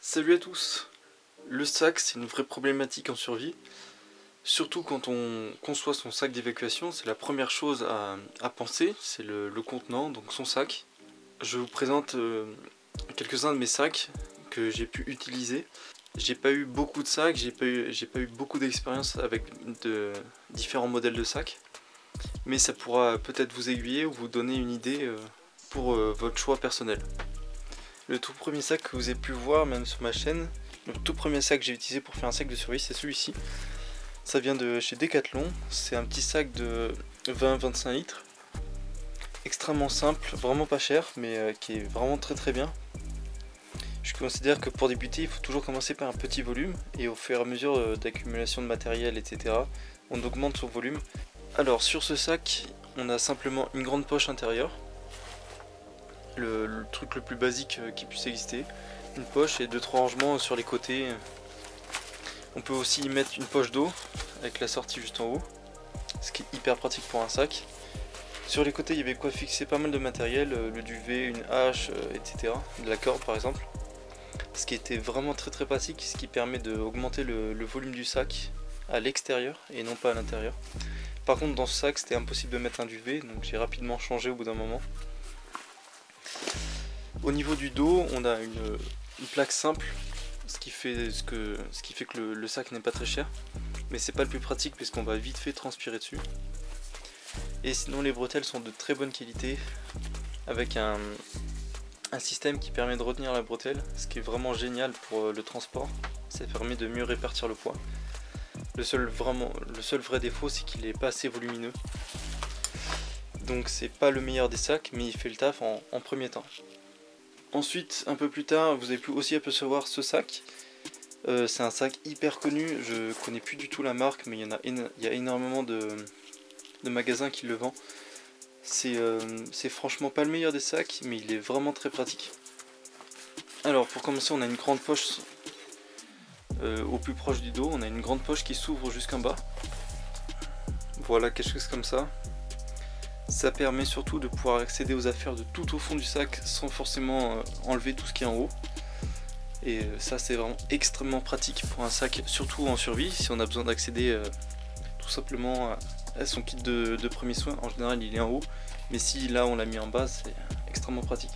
Salut à tous. Le sac, c'est une vraie problématique en survie. Surtout quand on conçoit son sac d'évacuation, c'est la première chose à penser, c'est le contenant, donc son sac. Je vous présente quelques-uns de mes sacs que j'ai pu utiliser. J'ai pas eu beaucoup de sacs, j'ai pas eu beaucoup d'expérience avec de différents modèles de sacs. Mais ça pourra peut-être vous aiguiller ou vous donner une idée pour votre choix personnel. Le tout premier sac que vous avez pu voir même sur ma chaîne, le tout premier sac que j'ai utilisé pour faire un sac de survie, c'est celui-ci. Ça vient de chez Decathlon, c'est un petit sac de 20-25 litres. Extrêmement simple, vraiment pas cher, mais qui est vraiment très bien. Je considère que pour débuter, il faut toujours commencer par un petit volume, et au fur et à mesure d'accumulation de matériel, etc., on augmente son volume. Alors sur ce sac, on a simplement une grande poche intérieure. Le truc le plus basique qui puisse exister, une poche et 2-3 rangements sur les côtés. On peut aussi y mettre une poche d'eau avec la sortie juste en haut, ce qui est hyper pratique pour un sac. Sur les côtés il y avait quoi fixer pas mal de matériel, le duvet, une hache, etc. De la corde par exemple, ce qui était vraiment très pratique, ce qui permet d'augmenter le volume du sac à l'extérieur et non pas à l'intérieur. Par contre dans ce sac c'était impossible de mettre un duvet, donc j'ai rapidement changé au bout d'un moment. Au niveau du dos, on a une plaque simple, ce qui fait que le sac n'est pas très cher, mais c'est pas le plus pratique puisqu'on va vite fait transpirer dessus. Et sinon les bretelles sont de très bonne qualité, avec un système qui permet de retenir la bretelle, ce qui est vraiment génial pour le transport. Ça permet de mieux répartir le poids. Le seul vrai défaut, c'est qu'il n'est pas assez volumineux. Donc c'est pas le meilleur des sacs, mais il fait le taf en premier temps. Ensuite, un peu plus tard, vous avez pu aussi apercevoir ce sac. C'est un sac hyper connu, je connais plus du tout la marque, mais il y a énormément de magasins qui le vendent. C'est franchement pas le meilleur des sacs, mais il est vraiment très pratique. Alors pour commencer, on a une grande poche au plus proche du dos, on a une grande poche qui s'ouvre jusqu'en bas. Voilà, quelque chose comme ça. Ça permet surtout de pouvoir accéder aux affaires de tout au fond du sac sans forcément enlever tout ce qui est en haut. Et ça c'est vraiment extrêmement pratique pour un sac, surtout en survie, si on a besoin d'accéder tout simplement à son kit de premiers soins. En général il est en haut, mais si là on l'a mis en bas, c'est extrêmement pratique.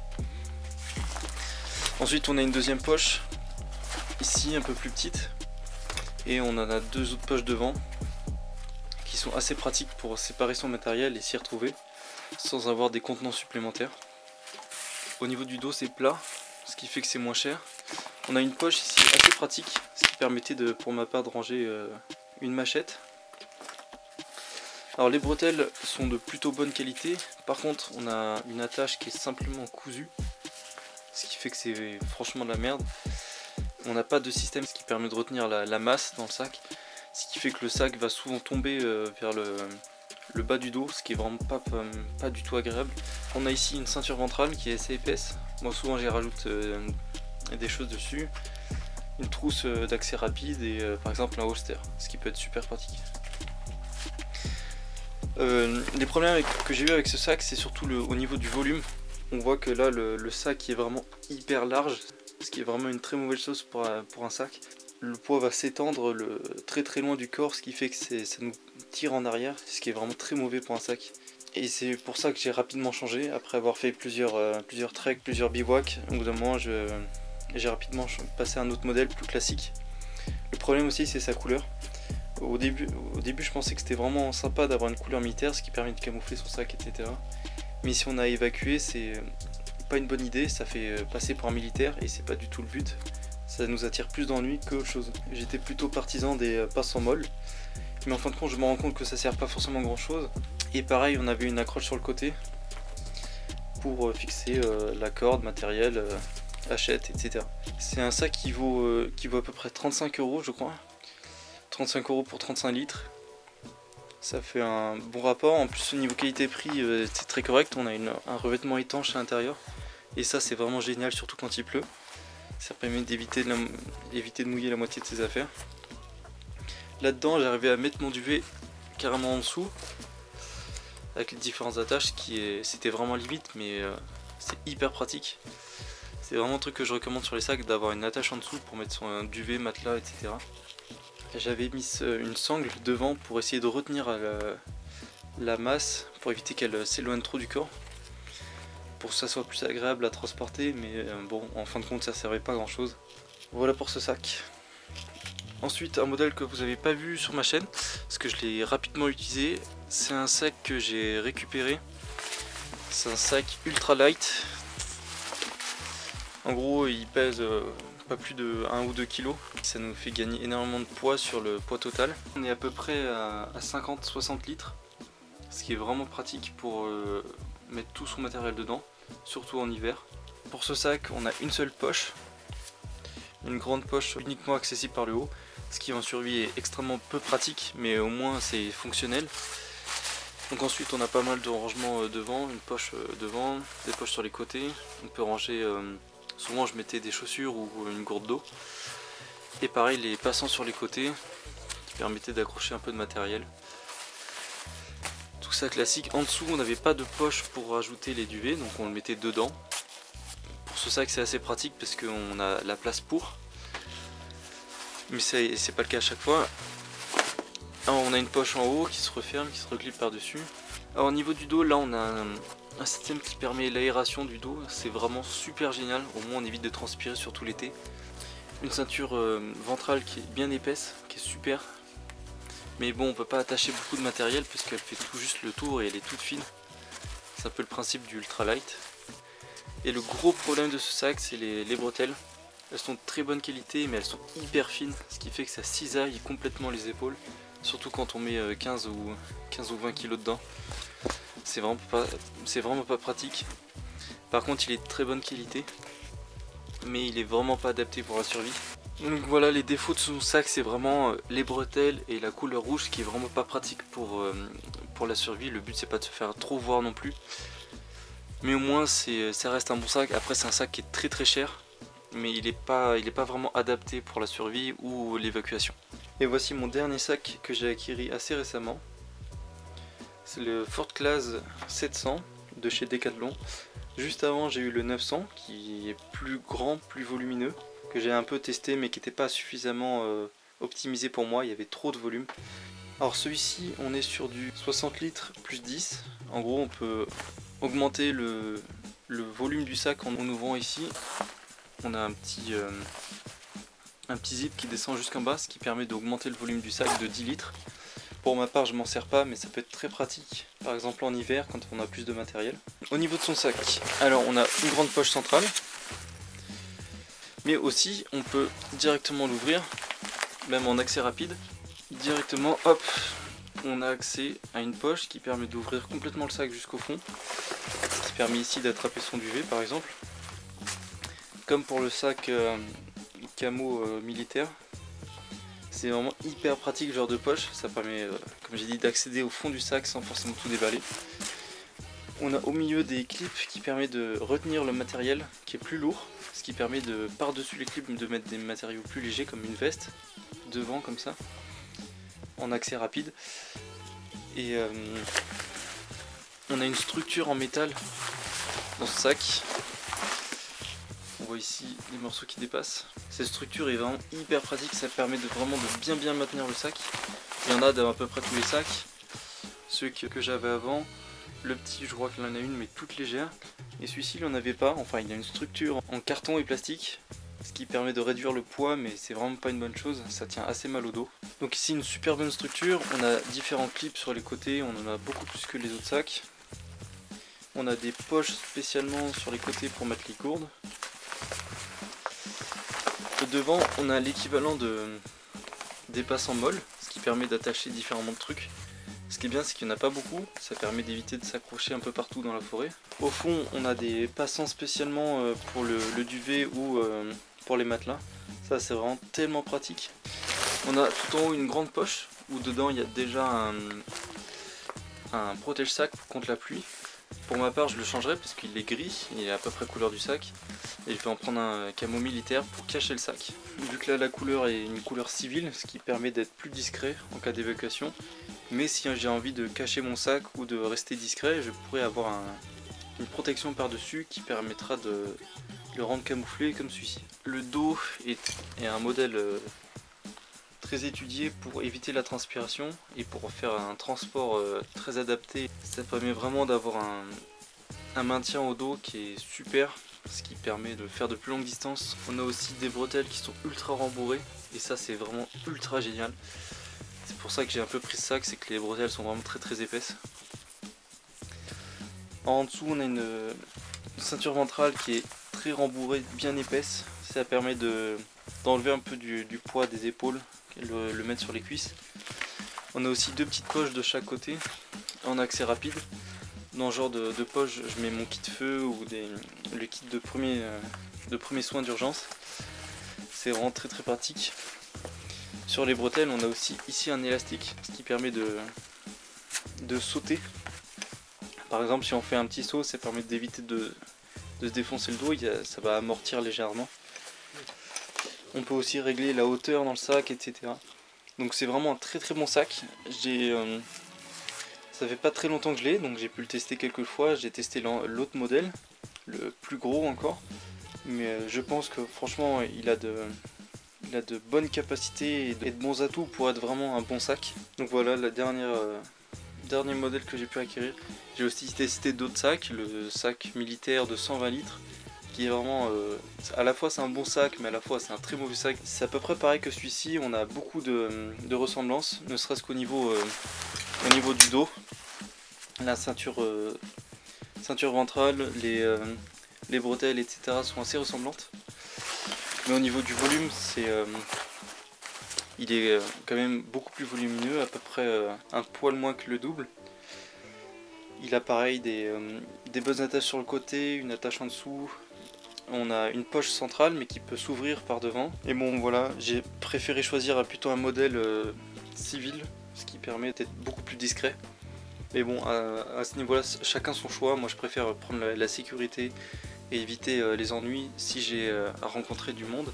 Ensuite on a une deuxième poche, ici un peu plus petite, et on en a deux autres poches devant, qui sont assez pratiques pour séparer son matériel et s'y retrouver sans avoir des contenants supplémentaires. Au niveau du dos c'est plat, ce qui fait que c'est moins cher. On a une poche ici assez pratique, ce qui permettait pour ma part de ranger une machette. Alors les bretelles sont de plutôt bonne qualité, par contre on a une attache qui est simplement cousue, ce qui fait que c'est franchement de la merde. On n'a pas de système qui permet de retenir la masse dans le sac, ce qui fait que le sac va souvent tomber vers le bas du dos, ce qui est vraiment pas du tout agréable. On a ici une ceinture ventrale qui est assez épaisse, moi souvent j'y rajoute des choses dessus, une trousse d'accès rapide et par exemple un holster, ce qui peut être super pratique. Les problèmes que j'ai eu avec ce sac, c'est surtout au niveau du volume. On voit que là le sac est vraiment hyper large, ce qui est vraiment une très mauvaise chose pour un sac. Le poids va s'étendre très loin du corps, ce qui fait que ça nous tire en arrière, ce qui est vraiment très mauvais pour un sac. Et c'est pour ça que j'ai rapidement changé, après avoir fait plusieurs treks, plusieurs bivouacs. Au bout d'un moment j'ai rapidement passé à un autre modèle plus classique. Le problème aussi c'est sa couleur. Au début je pensais que c'était vraiment sympa d'avoir une couleur militaire, ce qui permet de camoufler son sac, etc. Mais si on a évacué, c'est pas une bonne idée, ça fait passer pour un militaire et c'est pas du tout le but. Ça nous attire plus d'ennuis qu'autre chose. J'étais plutôt partisan des passes en molle, mais en fin de compte je me rends compte que ça sert pas forcément grand chose. Et pareil, on avait une accroche sur le côté pour fixer la corde, matériel, hachette, etc. C'est un sac qui vaut à peu près 35 € je crois. 35 € pour 35 litres. Ça fait un bon rapport, en plus au niveau qualité-prix c'est très correct, on a un revêtement étanche à l'intérieur. Et ça c'est vraiment génial, surtout quand il pleut. Ça permet d'éviter de mouiller la moitié de ses affaires. Là-dedans j'ai arrivé à mettre mon duvet carrément en dessous, avec les différentes attaches, c'était vraiment limite, mais c'est hyper pratique. C'est vraiment un truc que je recommande sur les sacs, d'avoir une attache en dessous pour mettre son duvet, matelas, etc. J'avais mis une sangle devant pour essayer de retenir la masse, pour éviter qu'elle s'éloigne trop du corps, pour que ça soit plus agréable à transporter, mais bon, en fin de compte ça servait pas à grand chose. Voilà pour ce sac. Ensuite, un modèle que vous n'avez pas vu sur ma chaîne, parce que je l'ai rapidement utilisé, c'est un sac que j'ai récupéré. C'est un sac ultra light. En gros, il pèse pas plus de 1 ou 2 kg. Ça nous fait gagner énormément de poids sur le poids total. On est à peu près à 50-60 litres, ce qui est vraiment pratique pour mettre tout son matériel dedans, surtout en hiver. Pour ce sac, on a une seule poche, une grande poche uniquement accessible par le haut, ce qui en survie est extrêmement peu pratique, mais au moins c'est fonctionnel. Donc ensuite on a pas mal de rangements devant, une poche devant, des poches sur les côtés. On peut ranger, souvent je mettais des chaussures ou une gourde d'eau. Et pareil, les passants sur les côtés qui permettaient d'accrocher un peu de matériel. Tout ça classique. En dessous on n'avait pas de poche pour rajouter les duvets, donc on le mettait dedans. Pour ce sac c'est assez pratique parce qu'on a la place pour. Mais c'est pas le cas à chaque fois. Alors, on a une poche en haut qui se referme, qui se reclipe par dessus. Alors au niveau du dos, là on a un système qui permet l'aération du dos. C'est vraiment super génial, au moins on évite de transpirer surtout l'été. Une ceinture ventrale qui est bien épaisse, qui est super. Mais bon, on peut pas attacher beaucoup de matériel parce qu'elle fait tout juste le tour et elle est toute fine. C'est un peu le principe du ultralight. Et le gros problème de ce sac, c'est les bretelles. Elles sont de très bonne qualité, mais elles sont hyper fines, ce qui fait que ça cisaille complètement les épaules. Surtout quand on met 15 ou 20 kg dedans. C'est vraiment pas pratique. Par contre, il est de très bonne qualité, mais il est vraiment pas adapté pour la survie. Donc voilà, les défauts de son sac, c'est vraiment les bretelles et la couleur rouge, ce qui est vraiment pas pratique pour la survie. Le but c'est pas de se faire trop voir non plus. Mais au moins ça reste un bon sac. Après c'est un sac qui est très très cher, mais il est pas vraiment adapté pour la survie ou l'évacuation. Et voici mon dernier sac que j'ai acquis assez récemment. C'est le Ford Class 700 de chez Decathlon. Juste avant j'ai eu le 900 qui est plus grand, plus volumineux, que j'ai un peu testé mais qui n'était pas suffisamment optimisé pour moi, il y avait trop de volume. Alors celui-ci on est sur du 60 litres plus 10. En gros on peut augmenter le volume du sac en ouvrant ici. On a un petit zip qui descend jusqu'en bas, ce qui permet d'augmenter le volume du sac de 10 litres. Pour ma part je m'en sers pas, mais ça peut être très pratique, par exemple en hiver quand on a plus de matériel. Au niveau de son sac, alors on a une grande poche centrale, mais aussi on peut directement l'ouvrir, même en accès rapide. Directement, hop, on a accès à une poche qui permet d'ouvrir complètement le sac jusqu'au fond, ce qui permet ici d'attraper son duvet par exemple. Comme pour le sac camo militaire, c'est vraiment hyper pratique ce genre de poche. Ça permet, comme j'ai dit, d'accéder au fond du sac sans forcément tout déballer. On a au milieu des clips qui permettent de retenir le matériel qui est plus lourd, ce qui permet de par-dessus les clips de mettre des matériaux plus légers comme une veste, devant comme ça, en accès rapide. Et on a une structure en métal dans ce sac. On voit ici les morceaux qui dépassent. Cette structure est vraiment hyper pratique, ça permet vraiment de bien maintenir le sac. Il y en a dans à peu près tous les sacs. Ceux que j'avais avant, le petit je crois qu'il en a une mais toute légère. Et celui-ci il n'en avait pas, enfin il a une structure en carton et plastique. Ce qui permet de réduire le poids, mais c'est vraiment pas une bonne chose, ça tient assez mal au dos. Donc ici une super bonne structure, on a différents clips sur les côtés, on en a beaucoup plus que les autres sacs. On a des poches spécialement sur les côtés pour mettre les gourdes. Devant on a l'équivalent des passants molles, ce qui permet d'attacher différemment de trucs. Ce qui est bien c'est qu'il n'y en a pas beaucoup, ça permet d'éviter de s'accrocher un peu partout dans la forêt. Au fond on a des passants spécialement pour le duvet ou pour les matelas. Ça c'est vraiment tellement pratique. On a tout en haut une grande poche où dedans il y a déjà un protège-sac contre la pluie. Pour ma part je le changerai parce qu'il est gris, il est à peu près couleur du sac. Et je vais en prendre un camo militaire pour cacher le sac. Vu que là la couleur est une couleur civile, ce qui permet d'être plus discret en cas d'évacuation. Mais si j'ai envie de cacher mon sac ou de rester discret, je pourrais avoir une protection par dessus qui permettra de le rendre camouflé comme celui-ci. Le dos est un modèle très étudié pour éviter la transpiration et pour faire un transport très adapté. Ça permet vraiment d'avoir un maintien au dos qui est super, ce qui permet de faire de plus longues distances. On a aussi des bretelles qui sont ultra rembourrées et ça c'est vraiment ultra génial. C'est pour ça que j'ai un peu pris ce sac, c'est que les bretelles sont vraiment très épaisses. En dessous on a une ceinture ventrale qui est très rembourrée, bien épaisse. Ça permet d'enlever un peu du poids des épaules et le mettre sur les cuisses. On a aussi deux petites poches de chaque côté en accès rapide. Dans ce genre de poche, je mets mon kit feu ou le kit de premier soin d'urgence. C'est vraiment très pratique. Sur les bretelles, on a aussi ici un élastique, ce qui permet de sauter. Par exemple, si on fait un petit saut, ça permet d'éviter de se défoncer le dos, ça va amortir légèrement. On peut aussi régler la hauteur dans le sac, etc. Donc c'est vraiment un très bon sac. Ça fait pas très longtemps que je l'ai, donc j'ai pu le tester quelques fois. J'ai testé l'autre modèle, le plus gros encore. Mais je pense que franchement il a de bonnes capacités et de bons atouts pour être vraiment un bon sac. Donc voilà la dernier modèle que j'ai pu acquérir. J'ai aussi testé d'autres sacs, le sac militaire de 120 litres qui est vraiment à la fois c'est un bon sac mais à la fois c'est un très mauvais sac. C'est à peu près pareil que celui-ci, on a beaucoup de ressemblances, ne serait-ce qu'au niveau du dos. La ceinture ventrale, les bretelles etc sont assez ressemblantes. Mais au niveau du volume, il est quand même beaucoup plus volumineux, à peu près un poil moins que le double. Il a pareil des bonnes attaches sur le côté, une attache en dessous. On a une poche centrale mais qui peut s'ouvrir par devant. Et bon voilà, j'ai préféré choisir plutôt un modèle civil, ce qui permet d'être beaucoup plus discret. Mais bon, à ce niveau-là, chacun son choix. Moi je préfère prendre la sécurité et éviter les ennuis si j'ai à rencontrer du monde.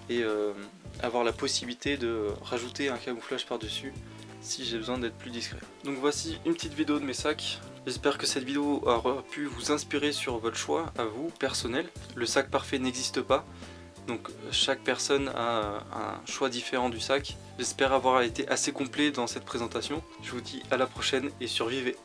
Et avoir la possibilité de rajouter un camouflage par-dessus si j'ai besoin d'être plus discret. Donc voici une petite vidéo de mes sacs. J'espère que cette vidéo aura pu vous inspirer sur votre choix à vous, personnel. Le sac parfait n'existe pas, donc chaque personne a un choix différent du sac. J'espère avoir été assez complet dans cette présentation. Je vous dis à la prochaine et survivez!